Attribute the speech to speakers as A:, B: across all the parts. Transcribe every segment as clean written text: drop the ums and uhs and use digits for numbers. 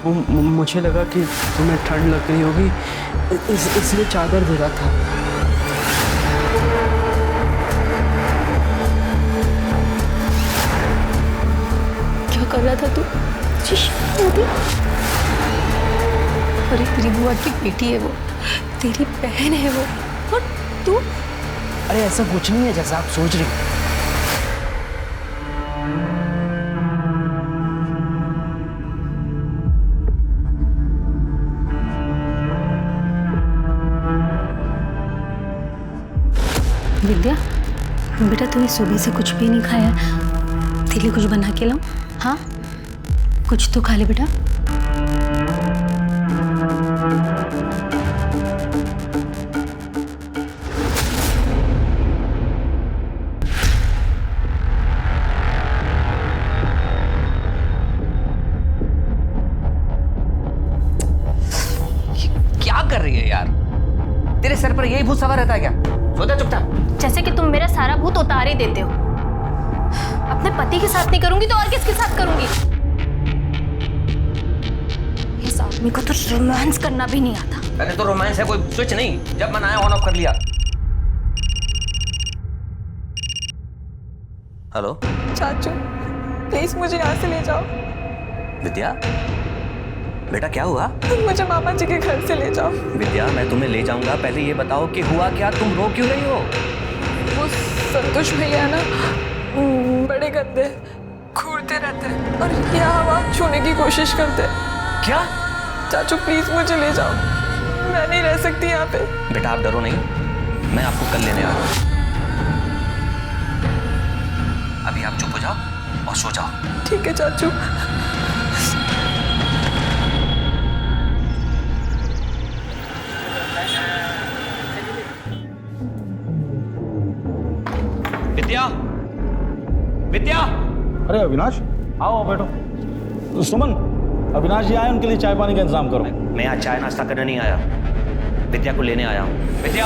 A: मुझे लगा कि तुम्हें ठंड लग रही होगी, इसलिए चादर दे रहा था।
B: क्या कर रहा था तू? अरे तेरी बुआ की बेटी है वो, तेरी बहन है वो, और तू?
A: अरे ऐसा कुछ नहीं है जैसा आप सोच रही हो।
B: विद्या बेटा, तूने सुबह से कुछ भी नहीं खाया, तेरे लिए कुछ बना के लाऊं? हाँ, कुछ तो खा ले बेटा।
C: क्या कर रही है यार? तेरे सर पर यही भूत सवार रहता है क्या? सो जा चुपचाप।
B: जैसे कि तुम मेरा सारा भूत उतार ही देते हो। अपने पति के साथ नहीं करूंगी तो और किसके साथ करूंगी? इस आदमी को तो रोमांस करना भी नहीं आता।
C: अरे तो रोमांस है कोई स्विच नहीं, जब मन आया ऑन ऑफ कर लिया। हेलो
D: चाचू, प्लीज मुझे यहाँ से ले जाओ।
C: विद्या, बेटा क्या हुआ?
D: मुझे मामा जी के घर से ले जाओ।
C: विद्या, मैं तुम्हें ले जाऊंगा, पहले ये बताओ कि हुआ क्या, तुम रो क्यों रही हो?
D: वो संतोष भैया ना बड़े गंदे, घूरते रहते और यहाँ वहाँ छूने की कोशिश करते।
C: क्या?
D: चाचू प्लीज मुझे ले जाओ, मैं नहीं रह सकती यहाँ पे।
C: बेटा आप डरो नहीं, मैं आपको कल लेने आ रहा हूँ। अभी आप चुप हो जाओ और सो जाओ।
D: ठीक है चाचू।
C: विद्या, विद्या!
E: अरे अविनाश, आओ बैठो। सुमन, अविनाश जी आए, उनके लिए चाय पानी का इंतजाम करो।
C: मैं आज चाय नाश्ता करने नहीं आया, विद्या को लेने आया हूँ। विद्या!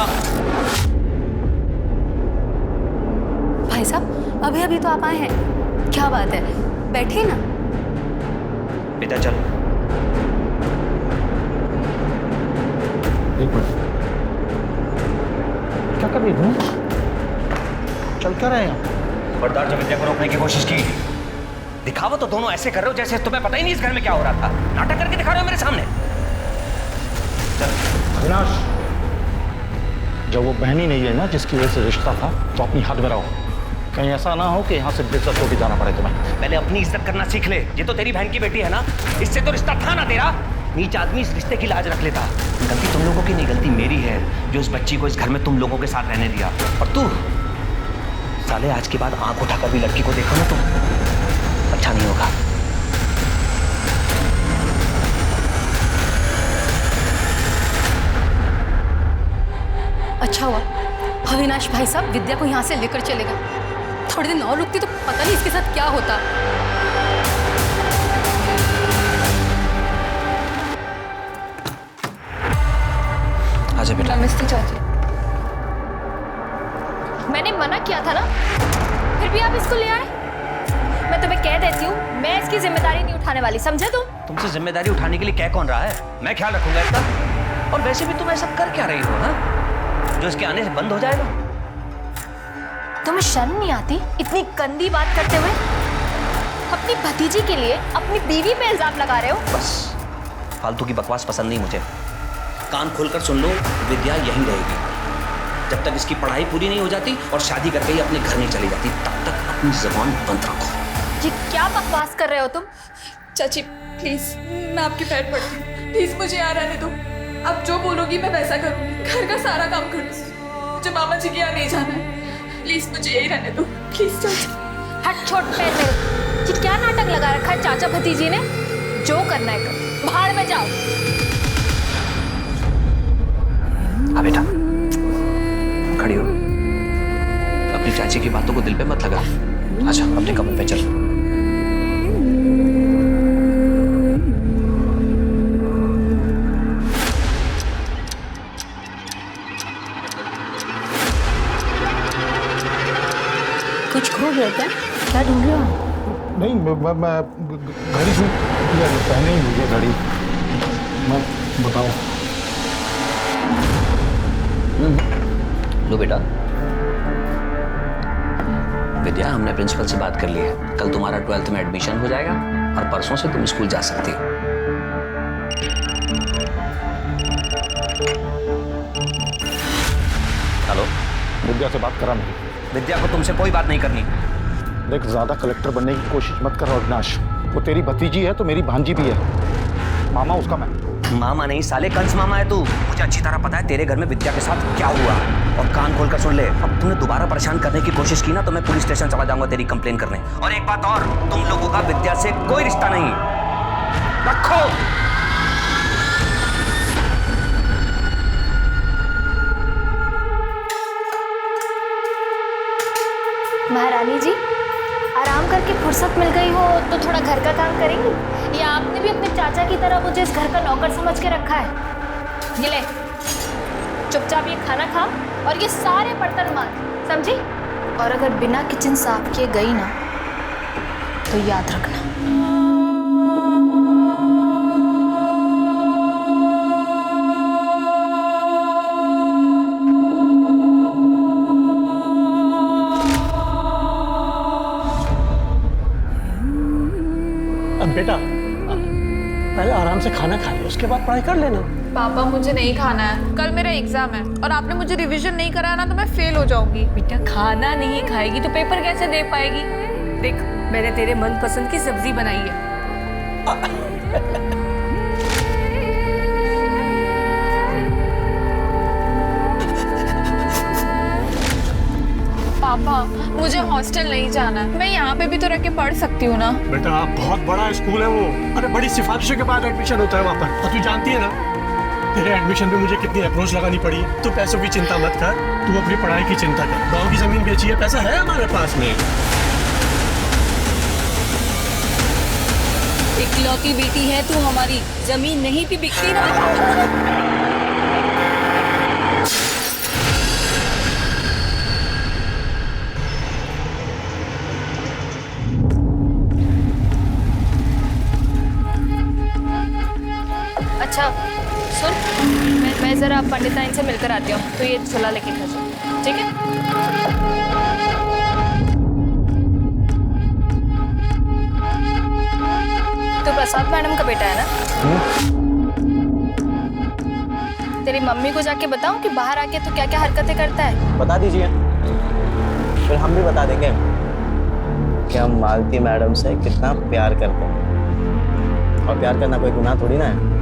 B: भाई साहब, अभी अभी तो आप आए हैं, क्या बात है? बैठिए ना।
C: विद्या चल।
E: एक मिनट, क्या कर रही हो? चल क्या रहे हैं?
C: बरदार ने विद्या को रोकने की कोशिश की। दिखावा तो दोनों ऐसे कर रहे हो जैसे तुम्हें पता ही नहीं इस घर में क्या हो रहा था। नाटक करके दिखा रहे हो मेरे सामने। चल।
E: अविनाश, जब वो बहन ही नहीं है ना जिसकी वजह से रिश्ता था, तो अपनी हद में रहो। कहीं ऐसा ना हो कि यहाँ से बेइज्जत होकर जाना पड़े तुम्हें।
C: पहले अपनी इज्जत करना सीख ले। ये तो तेरी बहन की बेटी है ना, इससे तो रिश्ता था ना तेरा। नीच आदमी इस रिश्ते की लाज रख लेता। गलती तुम लोगों की नहीं, गलती मेरी है जो इस बच्ची को इस घर में तुम लोगों के साथ रहने दिया। और तू साले आज के बाद आंख उठाकर भी लड़की को देखो ना तो अच्छा नहीं होगा।
B: अच्छा हुआ अविनाश भाई साहब विद्या को यहाँ से लेकर चले गए। थोड़े दिन और रुकती तो पता नहीं इसके साथ क्या होता।
C: आजा बेटा।
D: नमस्ते चाची।
B: मैंने मना किया था ना, फिर भी आप इसको ले आए। मैं तुम्हें कह देती हूँ, मैं इसकी जिम्मेदारी नहीं उठाने वाली, समझे तुम?
C: तुमसे जिम्मेदारी उठाने के लिए कह कौन रहा है? मैं ख्याल रखूंगा इसका। और वैसे भी तुम ऐसा कर क्या रही हो ना, जो इसके आने से बंद हो जाएगा?
B: तुम्हें शर्म नहीं आती इतनी गंदी बात करते हुए? अपनी भतीजी के लिए अपनी बीवी पे इल्जाम लगा रहे हो।
C: बस फालतू की बकवास पसंद नहीं मुझे। कान खोलकर सुन लो, विद्या यहीं रहेगी जब तक इसकी पढ़ाई पूरी नहीं हो जाती और शादी करके ही अपने घर नहीं चली जाती, तब तक अपनी जुबान बंद रखो।
B: ये क्या बकवास कर रहे हो तुम?
D: चाची प्लीज, मैं आपके पैर पड़ती हूँ, प्लीज मुझे यहाँ रहने दो। आप जो बोलोगी मैं वैसा करूँगी, घर का सारा काम करूँगी। मुझे मामा जी के यहाँ नहीं जाना है, प्लीज मुझे यही रहने दो, प्लीज चाची।
B: हट छोड़ पैर मेरे। ये क्या नाटक लगा रखा है चाचा भतीजी ने? जो करना है करो, बाहर में जाओ।
C: आ बेटा, खड़ी हो। अपनी चाची की बातों को दिल पे मत लगा। आजा अपने कमरे पे चल।
B: कुछ खो गया क्या? क्या ढूंढ रहे हो?
E: नहीं मैं घड़ी से यार पहने ही मुझे घड़ी। मैं बताओ।
C: लो बेटा। विद्या, हमने प्रिंसिपल से बात कर ली है। कल तुम्हारा 12th में एडमिशन हो जाएगा और परसों से तुम स्कूल जा सकती हो। हेलो,
E: विद्या से बात करा नहीं।
C: विद्या को तुमसे कोई बात नहीं करनी।
E: देख, ज्यादा कलेक्टर बनने की कोशिश मत कर अविनाश। वो तेरी भतीजी है तो मेरी भांजी भी है। मामा उसका मैं।
C: मामा नहीं साले, कंस मामा है तू। मुझे अच्छी तरह पता है तेरे घर में विद्या के साथ क्या हुआ। और कान खोल कर सुन ले, अब तुमने दोबारा परेशान करने की कोशिश की ना तो मैं पुलिस स्टेशन चला जाऊंगा तेरी कंप्लेन करने। और एक बात और, तुम लोगों का विद्या से कोई रिश्ता नहीं। रखो।
B: महारानी जी, आराम करके फुर्सत मिल गई हो तो थोड़ा घर का काम करेंगी, या आपने भी अपने चाचा की तरह मुझे इस घर का नौकर समझ के रखा है? ये ले, चुपचाप ये खाना खा और ये सारे बर्तन मांज, समझी? और अगर बिना किचन साफ किए गई ना तो याद रखना।
F: अब बेटा पहले आराम से खाना खा ले, उसके बाद पढ़ाई कर लेना।
D: पापा मुझे नहीं खाना है, कल मेरा एग्जाम है और आपने मुझे रिवीजन नहीं कराया ना तो मैं फेल हो जाऊंगी।
G: बेटा खाना नहीं खाएगी तो पेपर कैसे दे पाएगी? देख, मैंने तेरे मनपसंद की सब्जी बनाई है।
D: पापा मुझे हॉस्टल नहीं जाना है, मैं यहाँ पे भी तो रह के पढ़ सकती हूँ ना।
F: बेटा बहुत बड़ा स्कूल है वो, अरे बड़ी सिफारिशों के बाद एडमिशन होता है वहाँ पर। और तू जानती है ना तेरे एडमिशन पे मुझे कितनी अप्रोच लगानी पड़ी। तू पैसों की चिंता मत कर, तू अपनी पढ़ाई की चिंता कर। गाँव की जमीन बेची है, पैसा है हमारे पास में।
G: इकलौती बेटी है तू हमारी, जमीन नहीं भी बिकती ना।
B: अच्छा सुन, मैं ज़रा पंडिताइन से मिलकर आती हूँ, तो ये सलाह लेके घर जाओ, ठीक है? तो प्रसाद मैडम का बेटा है ना? तेरी मम्मी को जाके बताऊँ कि बाहर आके तो क्या क्या हरकतें करता है?
H: बता दीजिए, फिर हम भी बता देंगे कि हम मालती मैडम से कितना प्यार करते हैं। और प्यार करना कोई गुनाह थोड़ी ना है।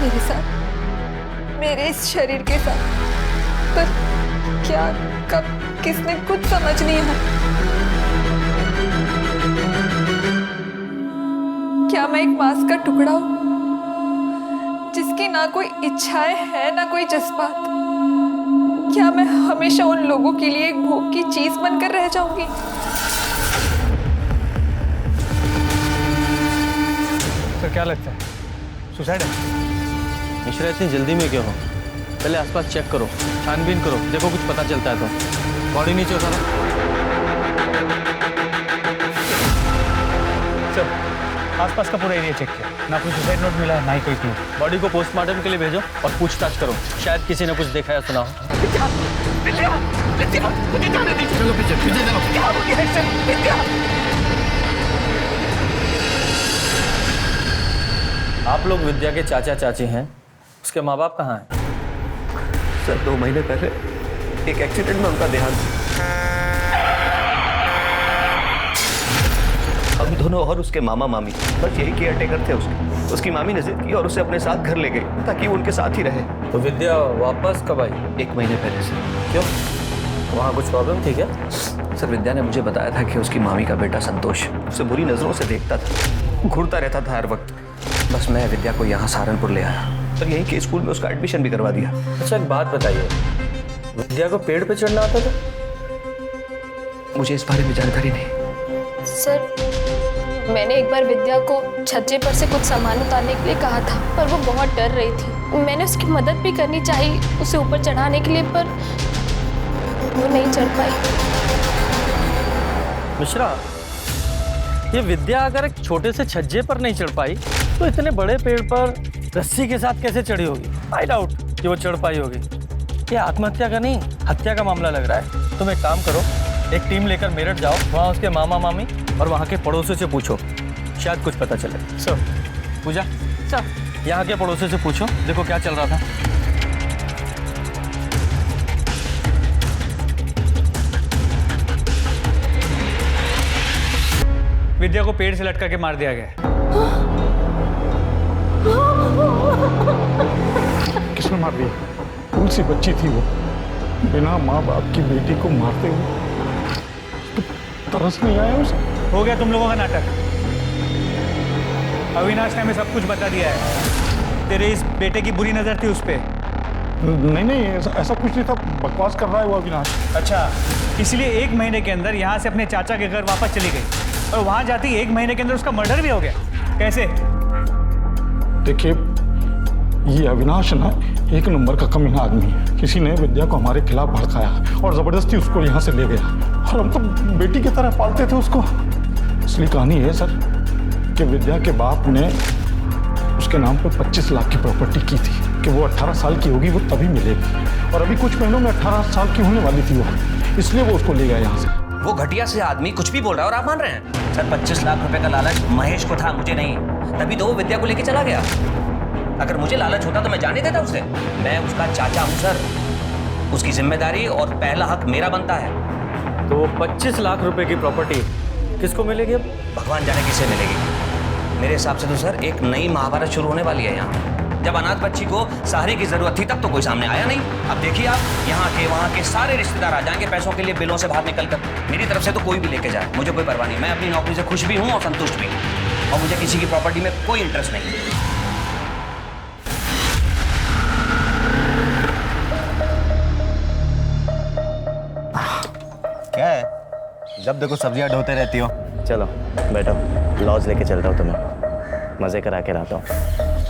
D: मेरे साथ, मेरे इस शरीर के साथ, पर क्या, कब, किसने, कुछ समझ नहीं आया। क्या मैं एक मांस का टुकड़ा हूं जिसकी ना कोई इच्छाएं है ना कोई जज्बात? क्या मैं हमेशा उन लोगों के लिए एक भोग की चीज बनकर रह जाऊंगी?
F: तो क्या लगता है, सुसाइड है?
H: मिश्रा इतनी जल्दी में क्यों हो?
I: पहले आसपास चेक करो, छानबीन करो, देखो कुछ पता चलता है तो। बॉडी नीचे उतारो।
J: सर, आसपास का पूरा एरिया चेक किया, ना कोई सुसाइड नोट मिला है, ना ही कोई क्लू।
I: बॉडी को पोस्टमार्टम के लिए भेजो और पूछताछ करो, शायद किसी ने कुछ देखा या सुना हो।
F: चलो पीछे पीछे चलो।
I: आप लोग विद्या के चाचा चाची हैं, उसके माँ बाप कहाँ हैं?
C: सर 2 महीने पहले एक एक्सीडेंट में उनका देहांत। हम दोनों और उसके मामा मामी बस यही केयर टेकर थे उसके। उसकी मामी ने जिद की और उसे अपने साथ घर ले गई ताकि वो उनके साथ ही रहे।
I: तो विद्या वापस कब आई?
C: 1 महीने पहले से।
I: क्यों, वहाँ कुछ प्रॉब्लम थी क्या?
C: सर विद्या ने मुझे बताया था कि उसकी मामी का बेटा संतोष उसे बुरी नजरों से देखता था, घूरता रहता था हर वक्त। बस मैं विद्या को यहाँ सहारनपुर ले आया और यहीं के स्कूल में उसका एडमिशन भी करवा दिया।
I: अच्छा एक बात बताइए, विद्या को पेड़ पे चढ़ना आता था?
C: मुझे इस बारे में जानकारी नहीं।
B: सर मैंने एक बार विद्या को छज्जे पर से कुछ सामान उतारने के लिए कहा था, पर वो बहुत डर रही थी। मैंने उसकी मदद भी करनी चाहिए उसे ऊपर चढ़ाने के लिए, पर वो नहीं चढ़ पाई।
I: मिश्रा, ये विद्या अगर एक छोटे से छज्जे पर नहीं चढ़ पाई तो इतने बड़े पेड़ पर रस्सी के साथ कैसे चढ़ी होगी? आई डाउट कि वो चढ़ पाई होगी। ये आत्महत्या का नहीं, हत्या का मामला लग रहा है। तुम एक काम करो, एक टीम लेकर मेरठ जाओ, वहाँ उसके मामा मामी और वहाँ के पड़ोसियों से पूछो, शायद कुछ पता चले। सर पूजा, सर यहाँ के पड़ोसियों से पूछो, देखो क्या चल रहा था।
J: विद्या को पेड़ से लटका के मार दिया गया।
E: किसने मार दी? कौन सी बच्ची थी वो, बिना माँ बाप की बेटी को मारते हुए? तो तरस नहीं आया उसे?
J: हो गया तुम लोगों का नाटक। अविनाश ने हमें सब कुछ बता दिया है। तेरे इस बेटे की बुरी नजर थी उस पे।
E: नहीं ऐसा कुछ नहीं था, बकवास कर रहा है वो अविनाश।
J: अच्छा, इसलिए 1 महीने के अंदर यहाँ से अपने चाचा के घर वापस चली गई और वहाँ जाती 1 महीने के अंदर उसका मर्डर भी हो गया। कैसे?
E: देखिए, ये अविनाश ना एक नंबर का कमीना आदमी है। किसी ने विद्या को हमारे खिलाफ भड़काया और जबरदस्ती उसको यहाँ से ले गया, और हम तो बेटी की तरह पालते थे उसको। असली कहानी है सर कि विद्या के बाप ने उसके नाम पे 25 लाख की प्रॉपर्टी की थी कि वो 18 साल की होगी वो तभी मिलेगी, और अभी कुछ महीनों में 18 साल की होने वाली थी वो, इसलिए वो उसको ले गया यहाँ से।
C: वो घटिया से आदमी कुछ भी बोल रहा है और आप मान रहे हैं? सर 25 लाख रुपए का लालच महेश को था, मुझे नहीं। तभी तो वो विद्या को लेके चला गया। अगर मुझे लालच होता तो मैं जाने देता उसे। मैं उसका चाचा हूँ सर, उसकी जिम्मेदारी और पहला हक मेरा बनता है।
I: तो 25 लाख रुपए की प्रॉपर्टी किसको मिलेगी अब?
C: भगवान जाने किसे मिलेगी। मेरे हिसाब से तो सर एक नई महाभारत शुरू होने वाली है यहाँ। जब अनाथ बच्ची को सहारे की जरूरत थी तब तो कोई सामने आया नहीं। अब देखिए आप, यहाँ के वहाँ के सारे रिश्तेदार आ जाएंगे पैसों के लिए बिलों से बाहर निकल कर। मेरी तरफ से तो कोई भी लेके जाए, मुझे कोई परवाह नहीं। मैं अपनी नौकरी से खुश भी हूँ और संतुष्ट भी हूँ, और मुझे किसी की प्रॉपर्टी में कोई इंटरेस्ट नहीं।
H: क्या है, जब देखो सब्जियां ढोते रहती हो? चलो बैठो, लॉज लेके चलता हूँ तुम्हें, मजे करा के रहता हूँ।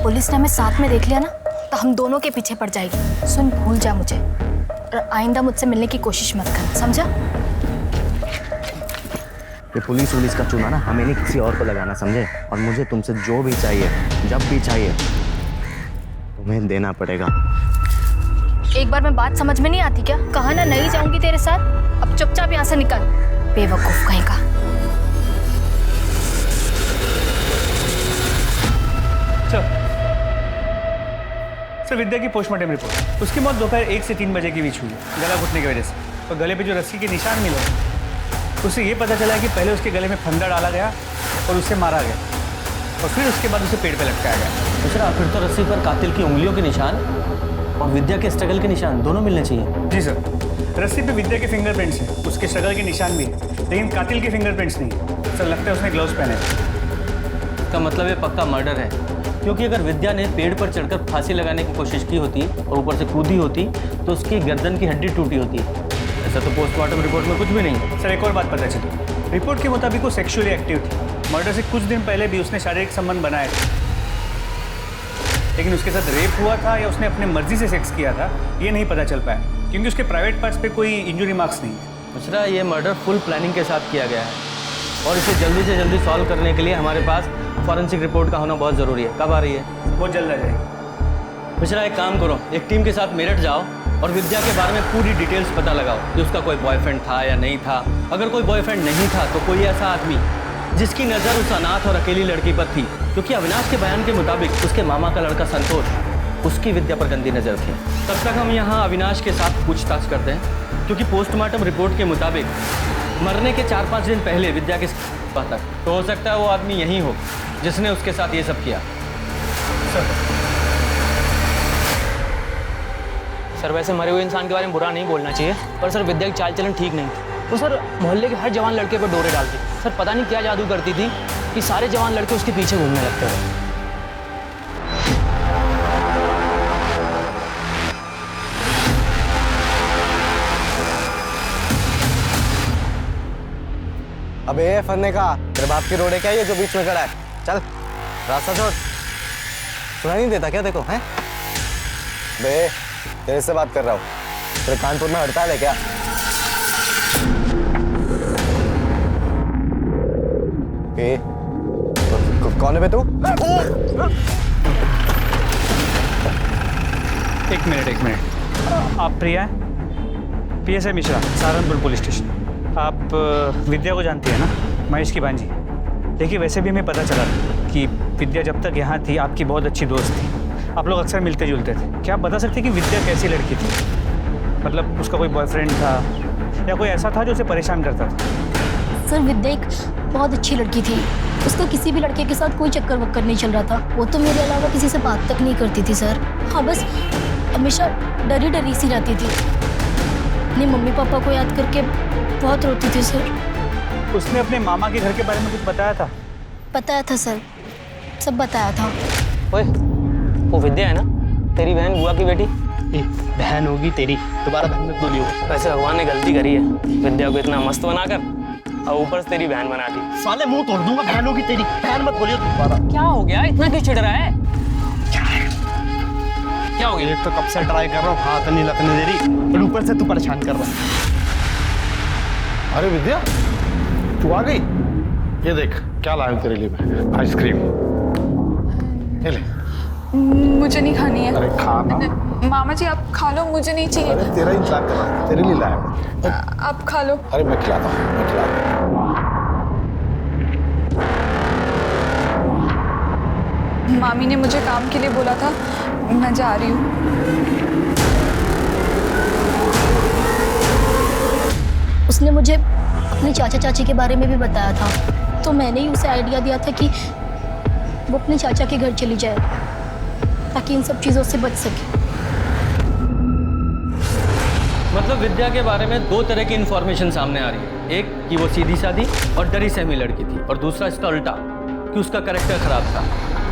B: पुलिस ने हमें साथ में देख लिया ना तो हम दोनों के पीछे पड़ जाएगी। सुन, भूल जा मुझे और आइंदा मुझसे मिलने की कोशिश मत कर, समझा?
H: ये पुलिस का चूना ना हमें नहीं किसी और को लगाना, समझे? और मुझे तुमसे जो भी चाहिए, जब भी चाहिए, तुम्हें देना पड़ेगा।
B: एक बार मैं बात समझ में नहीं आती क्या? कहा ना नहीं जाऊंगी तेरे साथ, अब चुपचाप यहाँ से निकल, बेवकूफ कहीं का।
J: सर विद्या की पोस्टमार्टम रिपोर्ट, उसकी मौत दोपहर 1 से 3 बजे के बीच हुई है, गला घुटने की वजह से। और गले पे जो रस्सी के निशान मिले, उससे ये पता चला कि पहले उसके गले में फंदा डाला गया और उसे मारा गया, और फिर उसके बाद उसे पेड़ पे लटकाया गया।
I: दूसरा, फिर तो रस्सी पर कातिल की उंगलियों के निशान और विद्या के स्ट्रगल के निशान दोनों मिलने चाहिए।
J: जी सर, रस्सी पे विद्या के फिंगरप्रिंट्स हैं, उसके स्ट्रगल के निशान भी हैं, लेकिन कातिल के फिंगरप्रिंट्स नहीं। सर लगता है उसने ग्लव्स पहने थे।
I: इसका मतलब ये पक्का मर्डर है, क्योंकि अगर विद्या ने पेड़ पर चढ़कर फांसी लगाने की कोशिश की होती और ऊपर से कूदी होती तो उसकी गर्दन की हड्डी टूटी होती। ऐसा तो पोस्टमार्टम रिपोर्ट में कुछ भी नहीं है।
J: सर एक और बात पता चली, रिपोर्ट के मुताबिक वो सेक्सुअली एक्टिव थी। मर्डर से कुछ दिन पहले भी उसने शारीरिक संबंध बनाए थे। लेकिन उसके साथ रेप हुआ था या उसने अपने मर्जी से सेक्स किया था ये नहीं पता चल पाया, क्योंकि उसके प्राइवेट पार्ट्स पे कोई इंजरी मार्क्स नहीं है।
I: मिश्रा, ये मर्डर फुल प्लानिंग के साथ किया गया है और इसे जल्दी से जल्दी सॉल्व करने के लिए हमारे पास फॉरेंसिक रिपोर्ट का होना बहुत ज़रूरी है। कब आ रही है?
J: बहुत जल्द आ जाएगी।
I: मिश्रा, एक काम करो, एक टीम के साथ मेरठ जाओ और विद्या के बारे में पूरी डिटेल्स पता लगाओ कि उसका कोई बॉयफ्रेंड था या नहीं था। अगर कोई बॉयफ्रेंड नहीं था तो कोई ऐसा आदमी जिसकी नज़र उस अनाथ और अकेली लड़की पर थी, क्योंकि अविनाश के बयान के मुताबिक उसके मामा का लड़का संतोष उसकी विद्या पर गंदी नज़र थी। तब तक हम यहाँ अविनाश के साथ पूछताछ करते हैं, क्योंकि पोस्टमार्टम रिपोर्ट के मुताबिक मरने के 4-5 दिन पहले विद्या के तक तो हो सकता है वो आदमी यही हो जिसने उसके साथ ये सब किया।
A: सर वैसे मरे हुए इंसान के बारे में बुरा नहीं बोलना चाहिए, पर सर विद्या की चाल चलन ठीक नहीं थी। वो सर मोहल्ले के हर जवान लड़के पर डोरे डालती। सर पता नहीं क्या जादू करती थी कि सारे जवान लड़के उसके पीछे घूमने लगते थे।
H: अबे फरने का तेरे बाप की रोड है क्या ये जो बीच में खड़ा है? चल रास्ता छोड़। सुनाई नहीं देता क्या? देखो हैं बे, तेरे से बात कर रहा हूँ। तेरे कानपुर में हड़ताल है क्या? कौन है बे तू?
J: एक मिनट। आप प्रिया हैं? PSI Mishra, Saharanpur police station. आप विद्या को जानती है ना, महेश की भांजी? देखिए वैसे भी हमें पता चला कि विद्या जब तक यहाँ थी आपकी बहुत अच्छी दोस्त थी, आप लोग अक्सर मिलते जुलते थे। क्या आप बता सकते हैं कि विद्या कैसी लड़की थी? मतलब उसका कोई बॉयफ्रेंड था या कोई ऐसा था जो उसे परेशान करता था?
K: सर विद्या एक बहुत अच्छी लड़की थी, उसका किसी भी लड़के के साथ कोई चक्कर वक्कर नहीं चल रहा था। वो तो मेरे अलावा किसी से बात तक नहीं करती थी सर। हाँ बस हमेशा डरी डरी सी रहती थी, अपने मम्मी पापा को याद करके बहुत रोती थी सर।
J: उसने अपने मामा के घर के बारे में कुछ बताया था?
K: बताया था सर, सब बताया था।
A: ओए वो विद्या है ना तेरी बहन बुआ की बेटी? बहन होगी तेरी, दोबारा बहन मत बोलियो।
L: वैसे भगवान ने गलती करी है, विद्या को इतना मस्त बनाकर और ऊपर से तेरी बहन बना दी।
F: साले मुंह तोड़ दूंगा, बहन होगी तेरी, बहन मत बोलियो दोबारा।
A: क्या हो गया, इतना क्यों चिढ़ रहा है? क्या हो गया?
F: एक तो कब से ट्राई कर रहा हूँ, हाथ नहीं लगने दे रही और ऊपर से तू परेशान कर रहा है।
E: अरे विद्या, तू आ गई? ये देख क्या लाया हूं तेरे लिए मैं, आइसक्रीम। ये ले।
D: मुझे नहीं खानी है।
E: अरे खा ना।
D: मामा जी आप खा लो, मुझे नहीं चाहिए।
E: अरे तेरा इंतजार कर रहा हूं, तेरे लिए लाया हूं।
D: आप खा लो।
E: अरे मैं खिलाता हूँ, मैं खिलाता हूँ।
D: मामी ने मुझे काम के लिए बोला था, मैं जा रही हूँ।
K: उसने मुझे अपने चाचा चाची के बारे में भी बताया था, तो मैंने ही उसे आइडिया दिया था कि वो अपने चाचा के घर चली जाए ताकि इन सब चीज़ों से बच सके।
I: मतलब विद्या के बारे में दो तरह की इंफॉर्मेशन सामने आ रही है, एक कि वो सीधी सादी और डरी सहमी लड़की थी, और दूसरा इसका उल्टा कि उसका कैरेक्टर खराब था,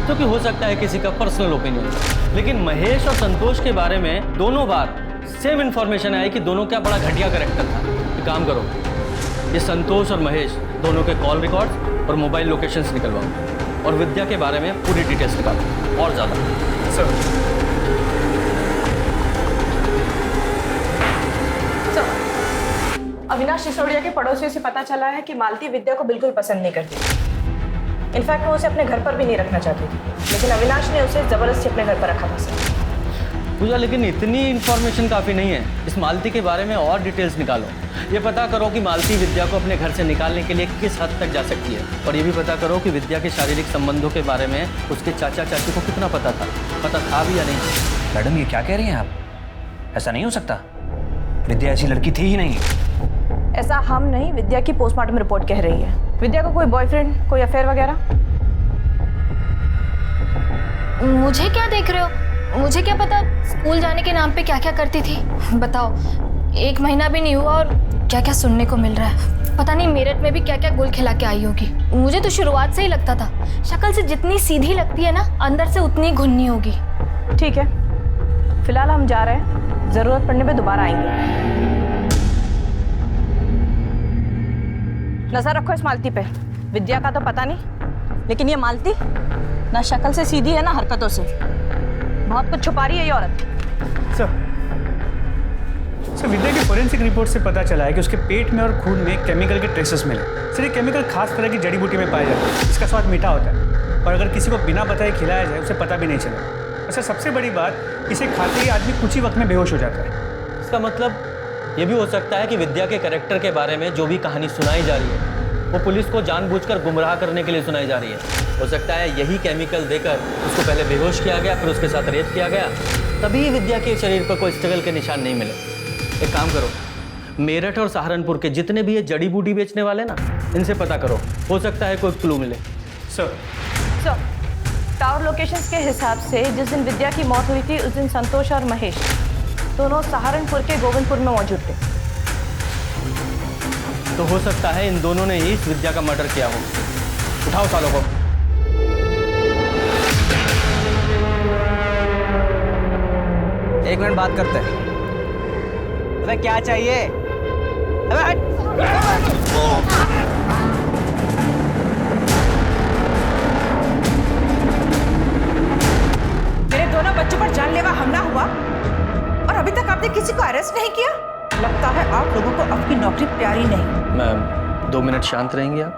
I: जो कि हो सकता है किसी का पर्सनल ओपिनियन। लेकिन महेश और संतोष के बारे में दोनों बार सेम इंफॉर्मेशन आई कि दोनों का बड़ा घटिया कैरेक्टर था। एक काम करो, ये संतोष और महेश दोनों के कॉल रिकॉर्ड्स और मोबाइल लोकेशंस निकलवाओ और विद्या के बारे में पूरी डिटेल्स निकालो और ज़्यादा।
J: सर
M: अविनाश सिसोदिया के पड़ोसियों से पता चला है कि मालती विद्या को बिल्कुल पसंद नहीं करती। इनफैक्ट वो उसे अपने घर पर भी नहीं रखना चाहती थी, लेकिन अविनाश ने उसे जबरदस्ती अपने घर पर रखा था सर।
I: पूजा, लेकिन इतनी इन्फॉर्मेशन काफ़ी नहीं है। इस मालती के बारे में और डिटेल्स निकालो। ये पता करो कि मालती विद्या को अपने घर से निकालने के लिए किस हद तक जा सकती है, और ये भी पता करो कि विद्या के शारीरिक संबंधों के बारे में उसके चाचा चाची को कितना पता था भी या नहीं।
C: मैडम ये क्या कह रही हैं आप? ऐसा नहीं हो सकता, विद्या ऐसी लड़की थी ही नहीं।
M: ऐसा हम नहीं, विद्या की पोस्टमार्टम रिपोर्ट कह रही है। विद्या को कोई बॉयफ्रेंड, कोई अफेयर वगैरह?
B: मुझे क्या देख रहे हो? मुझे क्या पता स्कूल जाने के नाम पे क्या क्या करती थी। बताओ, 1 महीना भी नहीं हुआ और क्या क्या सुनने को मिल रहा है। पता नहीं मेरठ में भी क्या क्या गुल खिला के आई होगी। मुझे तो शुरुआत से ही लगता था, शक्ल से जितनी सीधी लगती है ना, अंदर से उतनी घुन्नी होगी।
M: ठीक है, फिलहाल हम जा रहे हैं, जरूरत पड़ने पे दोबारा आएंगे। नजर रखो इस मालती पे। विद्या का तो पता नहीं, लेकिन ये मालती ना शक्ल से सीधी है ना हरकतों से। बहुत कुछ छुपा रही है ये औरत।
J: सर विद्या की फोरेंसिक रिपोर्ट से पता चला है कि उसके पेट में और खून में केमिकल के ट्रेसेस मिले। सर ये केमिकल खास तरह की जड़ी बूटी में पाए जाते हैं। इसका स्वाद मीठा होता है और अगर किसी को बिना बताए खिलाया जाए उसे पता भी नहीं चला। और सर सबसे बड़ी बात, इसे खाते ही आदमी कुछ ही वक्त में बेहोश हो जाता है।
I: इसका मतलब ये भी हो सकता है कि विद्या के कैरेक्टर के बारे में जो भी कहानी सुनाई जा रही है वो पुलिस को जानबूझकर गुमराह करने के लिए सुनाई जा रही है। हो सकता है यही केमिकल देकर उसको पहले बेहोश किया गया, फिर उसके साथ रेप किया गया, तभी विद्या के शरीर पर कोई स्ट्रगल के निशान नहीं मिले। एक काम करो, मेरठ और सहारनपुर के जितने भी ये जड़ी बूटी बेचने वाले ना, इनसे पता करो, हो सकता है कोई क्लू मिले।
J: सर
M: टावर लोकेशंस के हिसाब से जिस दिन विद्या की मौत हुई थी उस दिन संतोष और महेश दोनों सहारनपुर के गोविंदपुर में मौजूद थे।
I: तो हो सकता है इन दोनों ने ही इस विद्या का मर्डर किया हो। उठाओ सालों को।
H: एक मिनट बात करते हैं। अबे क्या चाहिए? अबे हट!
M: मेरे दोनों बच्चों पर जानलेवा हमला हुआ और अभी तक आपने किसी को अरेस्ट नहीं किया। लगता है आप लोगों को आपकी नौकरी प्यारी नहीं।
I: मैम 2 मिनट शांत रहेंगे आप?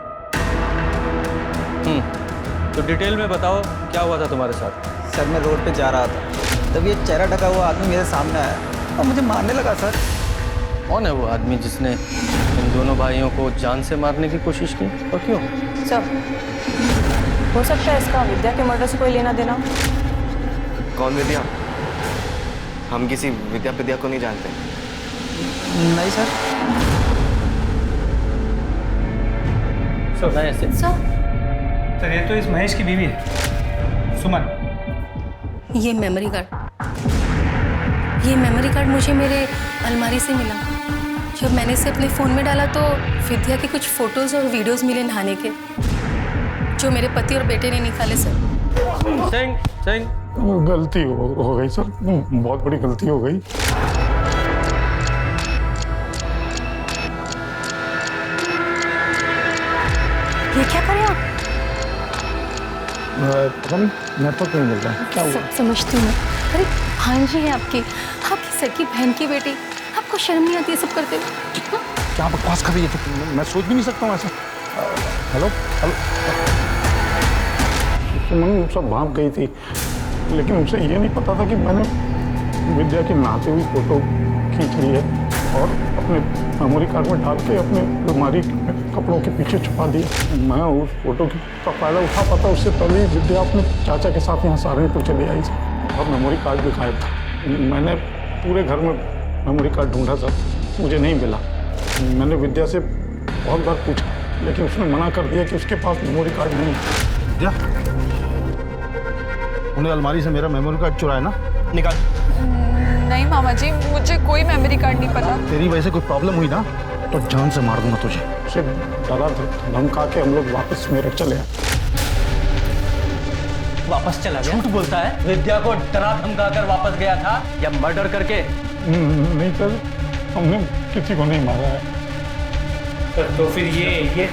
I: तो डिटेल में बताओ क्या हुआ था तुम्हारे साथ?
H: सर मैं रोड पे जा रहा था, तब ये चेहरा ढका हुआ आदमी मेरे सामने आया और मुझे मारने लगा। सर
I: कौन है वो आदमी जिसने इन दोनों भाइयों को जान से मारने की कोशिश की और क्यों?
M: सर हो सकता है इसका विद्या के मर्डर से कोई लेना देना।
H: कौन विद्या? हम किसी विद्या को नहीं जानते। नहीं सर।
J: सर ये तो इस महेश की बीवी है, सुमन।
K: ये मेमोरी कार्ड मुझे मेरे अलमारी से मिला। जब मैंने इसे अपने फ़ोन में डाला तो विद्या के कुछ फ़ोटोज़ और वीडियोज़ मिले नहाने के, जो मेरे पति और बेटे ने निकाले। सर
E: गलती हो गई सर, बहुत बड़ी गलती हो गई।
K: ये क्या करें आप?
E: पता नहीं, नेटवर्क नहीं मिल रहा है। क्या हुआ?
K: समझती हूँ मैं। अरे भांजी है आपकी सर की बहन की बेटी, आपको शर्म नहीं आती ये सब करते हुए?
E: क्या बकवास कर रही है? तो मैं सोच भी नहीं सकता हूँ ऐसा। हेलो हेलो, सुमन सब भाग गई थी, लेकिन उसे ये नहीं पता था कि मैंने विद्या की नहाती हुई फोटो खींच ली है और अपने मेमोरी कार्ड में डाल के अपने अलमारी कपड़ों के पीछे छुपा दिया। मैं उस फोटो का फायदा उठा पाता उससे पहले विद्या अपने चाचा के साथ यहाँ सहारनपुर चली आई थी और मेमोरी कार्ड भी गायब था। मैंने पूरे घर में मेमोरी कार्ड ढूंढा था, मुझे नहीं मिला। मैंने विद्या से बहुत बार पूछा, लेकिन उसने मना कर दिया कि उसके पास मेमोरी कार्ड नहीं है।
F: विद्या, उन्हें अलमारी से मेरा मेमोरी कार्ड चुराया ना? निकाल।
D: नहीं मामा जी, मुझे कोई मेमोरी कार्ड नहीं पता।
F: तेरी वजह से कोई प्रॉब्लम हुई ना तो जान से मार दूंगा तुझे।
E: उसे डरा धमका के हम लोग वापस मेरठ चले आए।
I: वापस चला गया? झूठ बोलता है। विद्या को डरा धमका कर वापस गया था या मर्डर करके?
E: नहीं सर, हमने किसी को नहीं मारा है।
J: तो फिर ये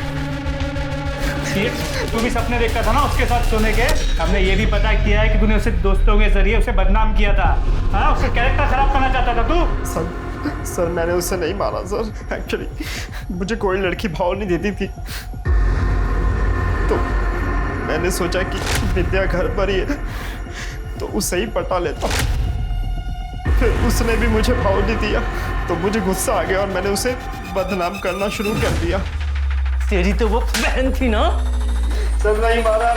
J: तू भी सपने देखता था ना उसके साथ सोने के? हमने ये भी पता किया है कि तूने उसे दोस्तों के जरिए उसे बदनाम किया था। हाँ, उसका कैरेक्टर खराब करना चाहता था तू।
F: सर मैंने उसे नहीं मारा सर। एक्चुअली मुझे कोई लड़की भाव नहीं देती थी, तो मैंने सोचा कि विद्या घर पर ही है तो उसे ही पटा लेता। फिर उसने भी मुझे भाव नहीं दिया तो मुझे गुस्सा आ गया और मैंने उसे बदनाम करना शुरू कर दिया।
I: तेरी तो वो बहन थी ना?
F: सर नहीं मारा।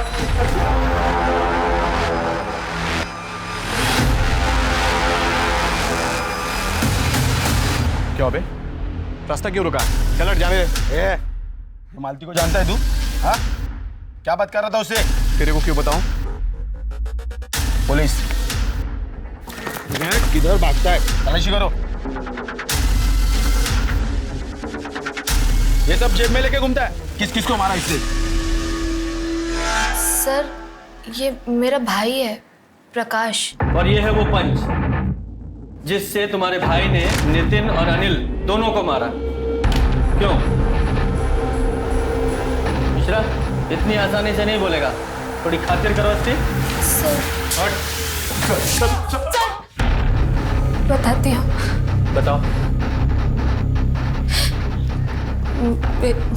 H: क्या बे? रास्ता क्यों रुका? चल हट, जाने दे। मालती को जानता है तू? हाँ? क्या बात कर रहा था उससे? तेरे को क्यों बताऊं? पुलिस किधर भागता है? तलाशी करो। ये सब जेब में लेके घूमता है। किस किस को मारा इससे?
B: सर ये मेरा भाई है प्रकाश।
I: और ये है वो पंच जिससे तुम्हारे भाई ने नितिन और अनिल दोनों को मारा। क्यों? मिश्रा इतनी आसानी से नहीं बोलेगा, थोड़ी खातिर करो इसकी।
B: सर
I: हट।
G: बताती हूँ।
L: बताओ।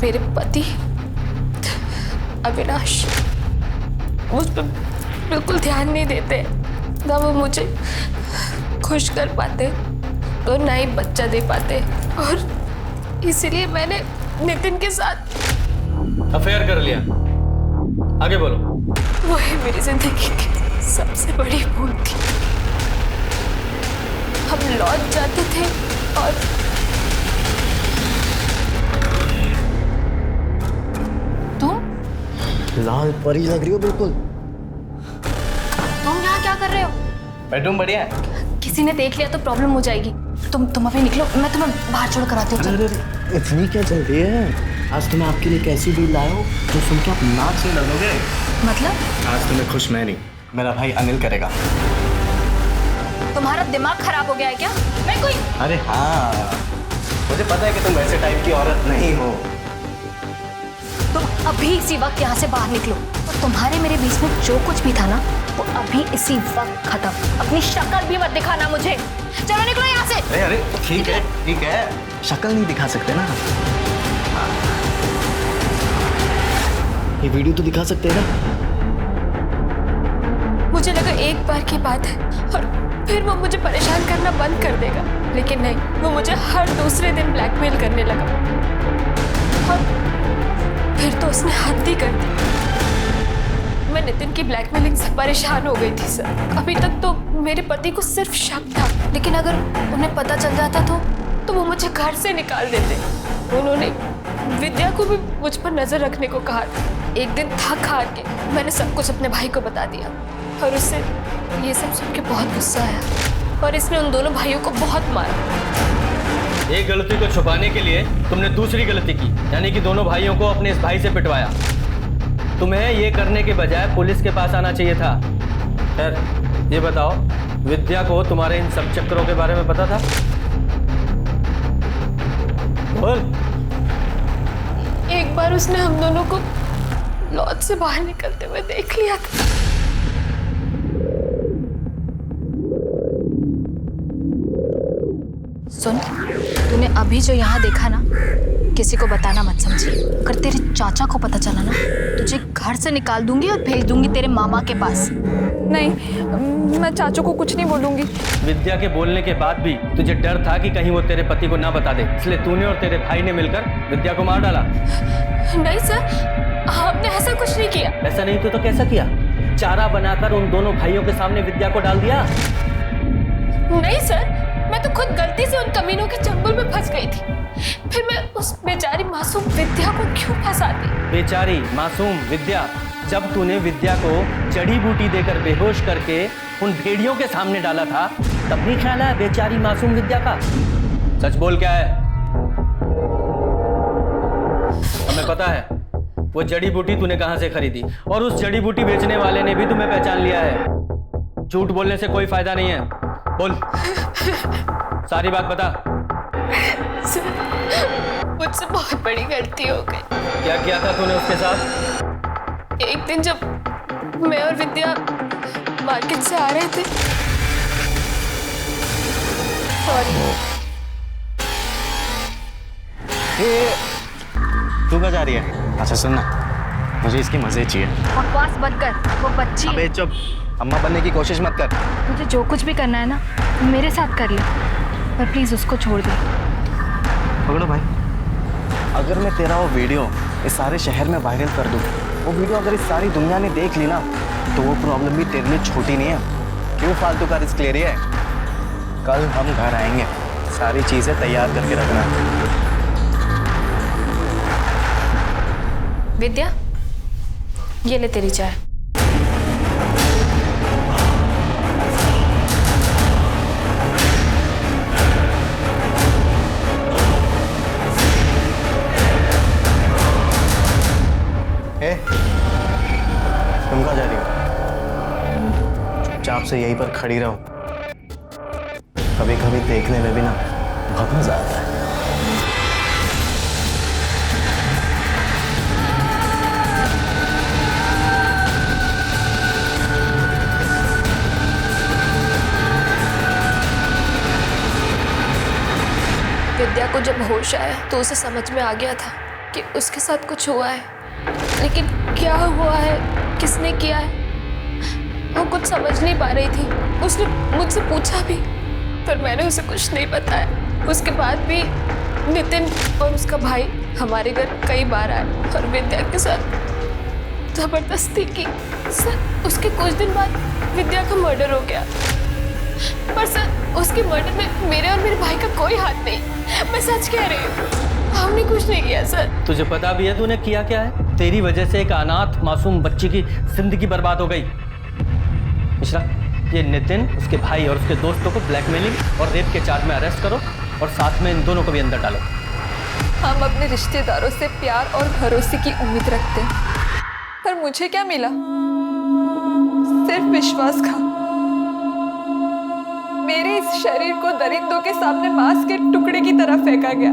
G: मेरे पति अविनाश मुझ पर बिल्कुल ध्यान नहीं देते, ना वो मुझे खुश कर पाते और ना ही बच्चा दे पाते, और इसीलिए मैंने नितिन के साथ
L: अफेयर कर लिया। आगे बोलो।
G: वो है मेरी जिंदगी की सबसे बड़ी भूल थी। हम लौट जाते थे और
H: लाल परी लग रही हो बिल्कुल।
B: तुम यहाँ क्या कर रहे हो?
H: बेडरूम बढ़िया है।
B: किसी ने देख लिया तो प्रॉब्लम हो जाएगी। तुम अभी निकलो, मैं तुम्हें बाहर छोड़ कर आती हूँ।
H: अरे इतनी क्या जल्दी है? आज तुम्हें आपके लिए कैसी डील लाया हो तो सुन के आप नाचने लगोगे।
B: मतलब?
H: आज तुम्हें खुश मैं नहीं, मेरा भाई अनिल करेगा।
B: तुम्हारा दिमाग खराब हो गया है क्या? मैं कोई
H: अरे हाँ, मुझे पता है कि तुम वैसे टाइप की औरत नहीं हो।
B: तुम अभी इसी वक्त यहाँ से बाहर निकलो, और तुम्हारे मेरे बीच में जो कुछ भी था ना वो अभी इसी वक्त खत्म। अपनी शक्ल भी मत दिखाना मुझे। चलो निकलो यहाँ से।
H: अरे अरे ठीक है, शक्ल नहीं दिखा सकते ना। ये वीडियो तो दिखा सकते हैं ना।
G: मुझे लगा एक बार की बात है और फिर वो मुझे परेशान करना बंद कर देगा, लेकिन नहीं, वो मुझे हर दूसरे दिन ब्लैकमेल करने लगा और फिर तो उसने हद ही कर दी। मैं नितिन की ब्लैकमेलिंग से परेशान हो गई थी सर। अभी तक तो मेरे पति को सिर्फ शक था, लेकिन अगर उन्हें पता चल जाता तो वो मुझे घर से निकाल देते। उन्होंने विद्या को भी मुझ पर नजर रखने को कहा था। एक दिन थक हार के मैंने सब कुछ अपने भाई को बता दिया और उससे ये सब सुन के बहुत गुस्सा आया और इसने उन दोनों भाइयों को बहुत मारा।
L: एक गलती को छुपाने के लिए तुमने दूसरी गलती की, यानी कि दोनों भाइयों को अपने इस भाई से पिटवाया। तुम्हें ये करने के बजाय पुलिस के पास आना चाहिए था। खैर, ये बताओ, विद्या को तुम्हारे इन सब चक्करों के बारे में पता था? बोल।
G: एक बार उसने हम दोनों को लॉज से बाहर निकलते हुए देख लिया था।
B: सुन, तूने अभी जो यहाँ देखा ना, किसी को बताना मत समझी। अगर तेरे चाचा को पता चला ना, तुझे घर से निकाल दूंगी और भेज दूंगी तेरे मामा के पास।
D: नहीं, मैं चाचू को कुछ नहीं बोलूंगी।
L: विद्या के बोलने के बाद भी तुझे डर था कि कहीं वो तेरे पति को ना बता दे, इसलिए तूने और तेरे भाई ने मिलकर विद्या को मार डाला।
G: नहीं सर, हमने ऐसा कुछ नहीं किया।
L: ऐसा नहीं तो कैसा किया? चारा बनाकर उन दोनों भाइयों के सामने विद्या को डाल दिया।
G: नहीं सर, मैं तो खुद गलती से उन कमीनों के चंगुल में फंस गई थी। फिर मैं उस बेचारी मासूम विद्या को क्यों फंसाती?
L: बेचारी मासूम विद्या? जब तूने विद्या को जड़ी बूटी देकर बेहोश करके उन भेड़ियों के सामने डाला था, तब नहीं ख्याल आया बेचारी मासूम विद्या का? सच बोल, क्या है? हमें पता है वो जड़ी बूटी तूने कहां से खरीदी, और उस जड़ी बूटी बेचने वाले ने भी तुम्हें पहचान लिया है। झूठ बोलने से कोई फायदा नहीं है। बोल, सारी बात बता।
G: मुझसे बहुत बड़ी गलती हो गई।
L: क्या किया था तूने उसके साथ?
G: एक दिन जब मैं और विद्या मार्केट से आ रहे थे,
H: तू कहाँ जा रही है? अच्छा सुन ना, मुझे इसकी मजे चाहिए।
B: बकवास बंद कर, वो बच्ची।
H: अबे चुप, अम्मा बनने की कोशिश मत कर।
B: तुझे जो कुछ भी करना है ना, मेरे साथ कर ले, पर प्लीज उसको छोड़ दे।
H: पकड़ो भाई। अगर मैं तेरा वो वीडियो इस सारे शहर में वायरल कर दूं, वो वीडियो अगर इस सारी दुनिया ने देख ली ना, तो वो प्रॉब्लम भी तेरे लिए छोटी नहीं है। क्यों फालतू का रिस्क ले रही है? कल हम घर आएंगे, सारी चीजें तैयार करके रखना।
G: विद्या, ये ले तेरी चाय।
H: तुम कहाँ जा रही हो? चुपचाप से यहीं पर खड़ी रहो। कभी कभी देखने में भी ना बहुत मजा आता है।
G: जब होश आया तो उसे समझ में आ गया था कि उसके साथ कुछ हुआ है, लेकिन क्या हुआ है, किसने किया है, वो कुछ समझ नहीं पा रही थी। उसने मुझसे पूछा भी, पर मैंने उसे कुछ नहीं बताया। उसके बाद भी नितिन और उसका भाई हमारे घर कई बार आए और विद्या के साथ जबरदस्ती की। सर, उसके कुछ दिन बाद विद्या का मर्डर हो गया, पर सर उसके मर्डर में मेरे और मेरे भाई का कोई हाथ नहीं। मैं सच कह रही हूँ, हमने कुछ नहीं किया सर।
L: तुझे पता भी है तूने किया क्या है? तेरी वजह से एक अनाथ मासूम बच्ची की जिंदगी बर्बाद हो गई। मिश्रा, ये नितिन, उसके भाई और उसके दोस्तों को ब्लैकमेलिंग और रेप के चार्ज में अरेस्ट करो और साथ में इन दोनों को भी अंदर डालो।
D: हम अपने रिश्तेदारों से प्यार और भरोसे की उम्मीद रखते हैं, पर मुझे क्या मिला? सिर्फ विश्वास का। मेरे इस शरीर को दरिंदों के सामने मांस के टुकड़े की तरह फेंका गया,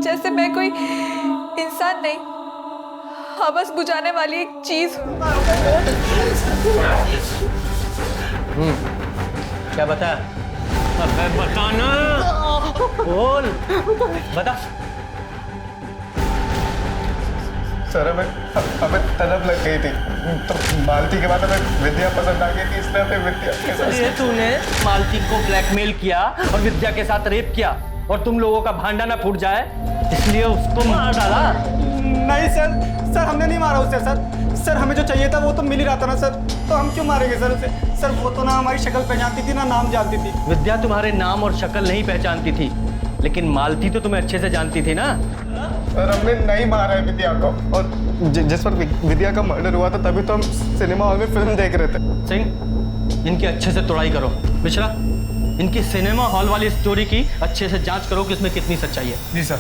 D: जैसे मैं कोई इंसान नहीं, हवस बुझाने वाली एक चीज हूँ।
L: क्या बता? अबे बताना, बोल, बता।
H: सर हमें तलब लग गई थी, तो मालती के बाद हमें विद्या पसंद आ गई थी, इसलिए हमें विद्या के साथ।
L: ये तूने मालती को ब्लैकमेल किया और विद्या के साथ रेप किया और तुम लोगों का भांडा ना फूट जाए इसलिए उसको मार डाला।
N: नहीं सर, हमने नहीं मारा उसे सर हमें जो चाहिए था वो तो मिल ही रहा था ना सर, तो हम क्यों मारेंगे सर उसे? सर वो तो ना हमारी शक्ल पहचानती थी ना नाम जानती थी।
L: विद्या तुम्हारे नाम और शक्ल नहीं पहचानती थी, लेकिन मालती तो तुम्हें अच्छे से जानती थी ना।
H: सर हमने नहीं मारा है विद्या को, और जिस वक्त विद्या का मर्डर हुआ था तभी तो हम सिनेमा हॉल में फिल्म देख रहे थे।
L: सिंह, इनकी अच्छे से तोड़ाई करो। मिश्रा, इनकी सिनेमा हॉल वाली स्टोरी की अच्छे से जांच करो कि इसमें कितनी सच्चाई है।
N: जी सर।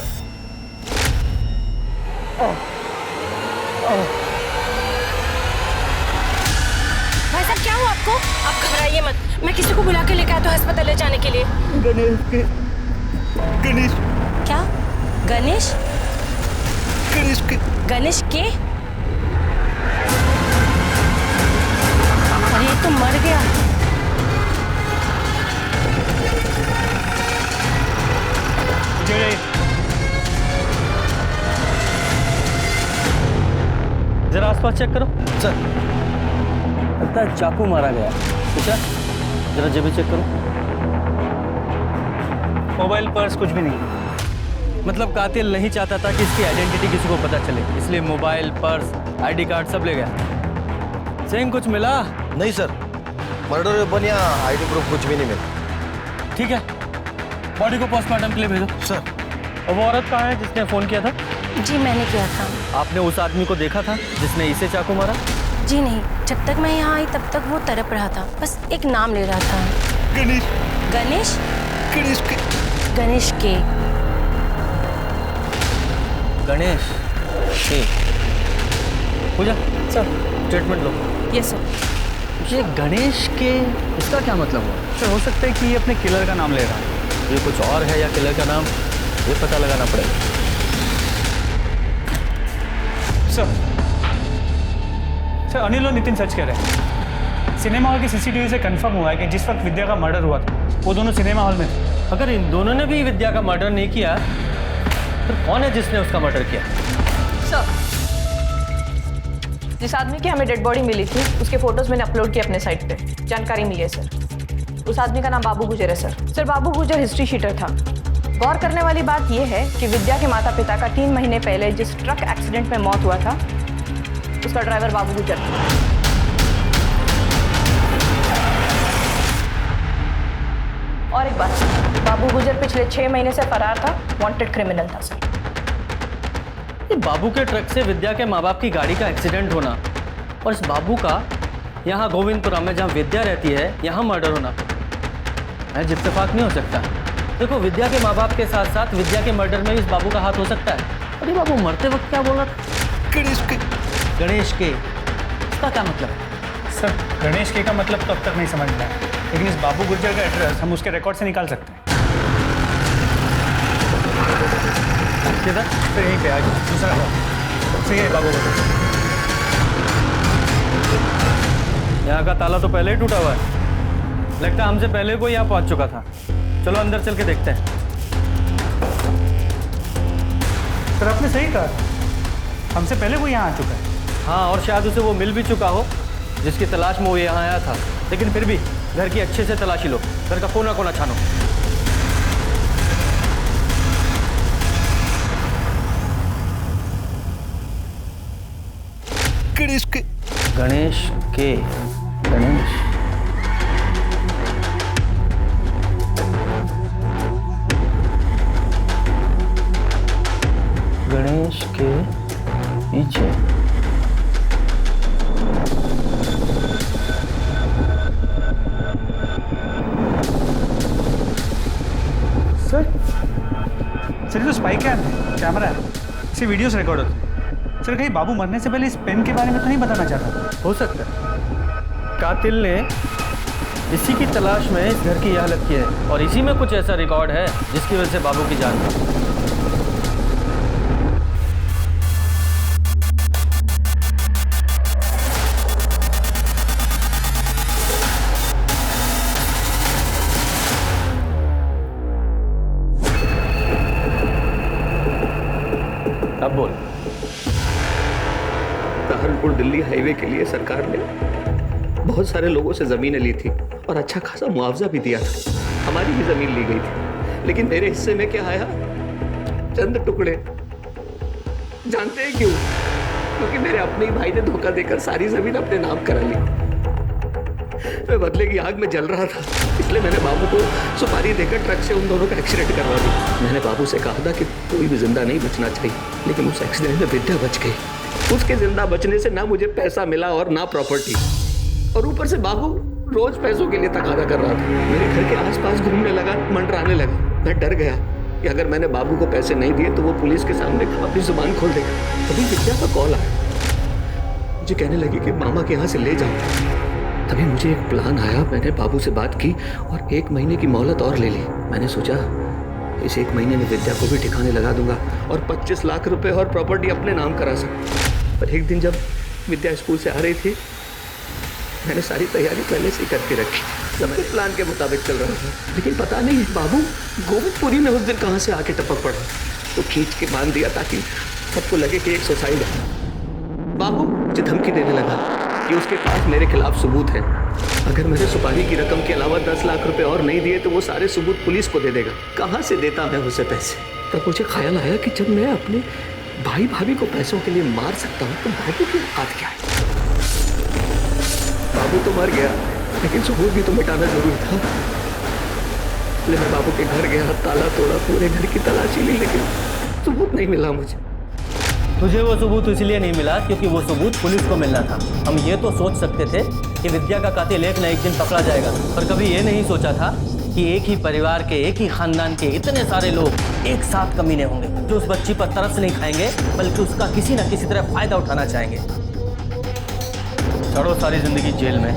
K: भाई साहब क्या हुआ आपको? आप घबराइए मत, मैं किसी को बुला के लेकर आता हूँ अस्पताल ले जाने के लिए।
F: गणेश
K: क्या? गणेश? गणेश के? अरे ये तो मर गया।
L: जरा आसपास चेक करो। सर, लगता है चाकू मारा गया। अच्छा, जरा जेबी चेक करो।
J: मोबाइल, पर्स, कुछ भी नहीं।
L: मतलब कातिल नहीं चाहता था कि इसकी आइडेंटिटी किसी को पता चले, इसलिए मोबाइल, पर्स, आईडी कार्ड सब ले गया। सिंह, कुछ मिला?
H: नहीं सर, मर्डर वेपन या आईडी प्रूफ कुछ भी नहीं मिला।
L: ठीक है, बॉडी को पोस्टमार्टम के लिए भेजो।
H: सर।
L: और वो औरत कहाँ है जिसने फोन किया था?
K: जी मैंने किया था।
L: आपने उस आदमी को देखा था जिसने इसे चाकू मारा?
K: जी नहीं, जब तक मैं यहाँ आई तब तक वो तड़प रहा था, बस एक नाम ले रहा था।
F: गणेश।
K: गणेश?
F: गणेश के।
K: गणेश के।
L: गणेश के। पूजा सर, स्टेटमेंट लो।
K: Yes sir.
L: ये गणेश के, इसका क्या मतलब हुआ?
J: सर, हो सकता है कि ये अपने किलर का नाम ले रहा है।
L: ये कुछ और है या किलर का नाम, ये पता लगाना पड़ेगा।
J: सर, अनिल और नितिन सच कह रहे हैं। सिनेमा हॉल की सीसीटीवी से कंफर्म हुआ है कि जिस वक्त विद्या का मर्डर हुआ था वो दोनों सिनेमा हॉल में थे।
L: अगर इन दोनों ने भी विद्या का मर्डर नहीं किया फिर कौन है जिसने उसका मर्डर किया?
M: सर, जिस आदमी की हमें डेड बॉडी मिली थी उसके फोटोज मैंने अपलोड किए अपने साइट पे, जानकारी मिली है सर। उस आदमी का नाम बाबू गुजर है सर। सर, बाबू गुजर हिस्ट्री शीटर था। गौर करने वाली बात यह है कि विद्या के माता पिता का 3 महीने पहले जिस ट्रक एक्सीडेंट में मौत हुआ था उसका ड्राइवर बाबू गुजर था। और एक बात, बाबू गुजर पिछले 6 महीने से फरार था, वांटेड क्रिमिनल था सर।
L: ये बाबू के ट्रक से विद्या के माँ बाप की गाड़ी का एक्सीडेंट होना और इस बाबू का यहाँ गोविंदपुरा में जहाँ विद्या रहती है यहाँ मर्डर होना है, इत्तेफाक नहीं हो सकता। देखो, विद्या के माँ बाप के साथ साथ विद्या के मर्डर में इस बाबू का हाथ हो सकता है। और ये बाबू मरते वक्त क्या बोल रहा था?
F: गणेश के।
L: गणेश के, इसका क्या मतलब है?
J: सर, गणेश के का मतलब तो अब तक नहीं समझ में आया, लेकिन इस बाबू गुर्जर का एड्रेस हम उसके रिकॉर्ड से निकाल सकते हैं।
L: किधर?
J: तो यहीं पे आज दूसरा सही है बाबू गुर्जर।
L: यहाँ का ताला तो पहले ही टूटा हुआ है, लगता है हमसे पहले कोई यहाँ पहुँच चुका था। चलो अंदर चल के देखते हैं।
J: सर आपने सही कहा, हमसे पहले वो यहाँ आ चुका है।
L: हाँ, और शायद उसे वो मिल भी चुका हो जिसकी तलाश में वो यहाँ आया था। लेकिन फिर भी घर की अच्छे से तलाशी लो, घर का कोना कोना छानो।
C: गणेश के
L: गणेश के गणेश गणेश के पीछे।
J: सर ये तो स्पाई कैमरा है, इससे वीडियोस रिकॉर्ड होती है। सर कहीं बाबू मरने से पहले इस पेन के बारे में तो नहीं बताना चाहता?
L: हो सकता है कातिल ने इसी की तलाश में इस घर की यह हालत की है, और इसी में कुछ ऐसा रिकॉर्ड है जिसकी वजह से बाबू की जान गई। अब बोल।
C: सहारनपुर दिल्ली हाईवे के लिए सरकार ने बहुत सारे लोगों से जमीनें ली थी और अच्छा खासा मुआवजा भी दिया था। हमारी भी जमीन ली गई थी, लेकिन मेरे हिस्से में क्या आया? चंद टुकड़े। जानते हैं क्यों? क्योंकि मेरे अपने ही भाई ने धोखा देकर सारी जमीन अपने नाम करा ली। मैं बदले की आग में जल रहा था, इसलिए मैंने बाबू को सुपारी देकर ट्रक से उन दोनों का एक्सीडेंट करवा दिया। मैंने बाबू से कहा था कि कोई भी जिंदा नहीं बचना चाहिए, लेकिन उस एक्सीडेंट में विद्या बच गई। उसके जिंदा बचने से ना मुझे पैसा मिला और ना प्रॉपर्टी, और ऊपर से बाबू रोज पैसों के लिए तकादा कर रहा था। मेरे घर के आसपास घूमने लगा, मंडराने लगा। मैं डर गया कि अगर मैंने बाबू को पैसे नहीं दिए तो वो पुलिस के सामने अपनी जुबान खोल देगा। तभी विद्या का कॉल आया, मुझे कहने लगी कि मामा के यहाँ से ले जाओ। तभी मुझे एक प्लान आया। मैंने बाबू से बात की और 1 महीने की मोहलत और ले ली। मैंने सोचा इस 1 महीने में विद्या को भी ठिकाने लगा दूंगा और 25 लाख रुपए और प्रॉपर्टी अपने नाम करा सकूं। पर एक दिन जब विद्या स्कूल से आ रही थी, मैंने सारी तैयारी पहले से ही करके रखी, सब कुछ प्लान के मुताबिक चल रहा था। लेकिन पता नहीं बाबू गोविंदपुरी में उस दिन कहाँ से आके टपक पड़ा, तो खींच के बांध दिया ताकि सबको लगे कि एक सुसाइड है। बाबू मुझे धमकी देने लगा कि उसके पास मेरे खिलाफ सबूत है। अगर मैंने सुपारी की रकम के अलावा 10 लाख रुपए और नहीं दिए तो वो सारे सबूत पुलिस को दे देगा। कहाँ से देता मैं उसे पैसे? तब मुझे ख्याल आया कि जब मैं अपने भाई भाभी को पैसों के लिए मार सकता हूँ तो बाबू की औकात क्या है? बाबू तो मर गया, लेकिन सबूत भी तो मिटाना जरूरी था। इसलिए मैं बाबू के घर गया, ताला तोड़ा, पूरे घर की तलाशी ली, लेकिन सबूत नहीं मिला मुझे।
L: तुझे वो सबूत इसलिए नहीं मिला क्योंकि वो सबूत पुलिस को मिलना था। हम ये तो सोच सकते थे कि विद्या का कातिल एक न एक दिन पकड़ा जाएगा, पर कभी ये नहीं सोचा था कि एक ही परिवार के, एक ही खानदान के इतने सारे लोग एक साथ कमीने होंगे जो उस बच्ची पर तरस नहीं खाएंगे, बल्कि उसका किसी न किसी तरह फायदा उठाना चाहेंगे। चढ़ो सारी जिंदगी जेल में,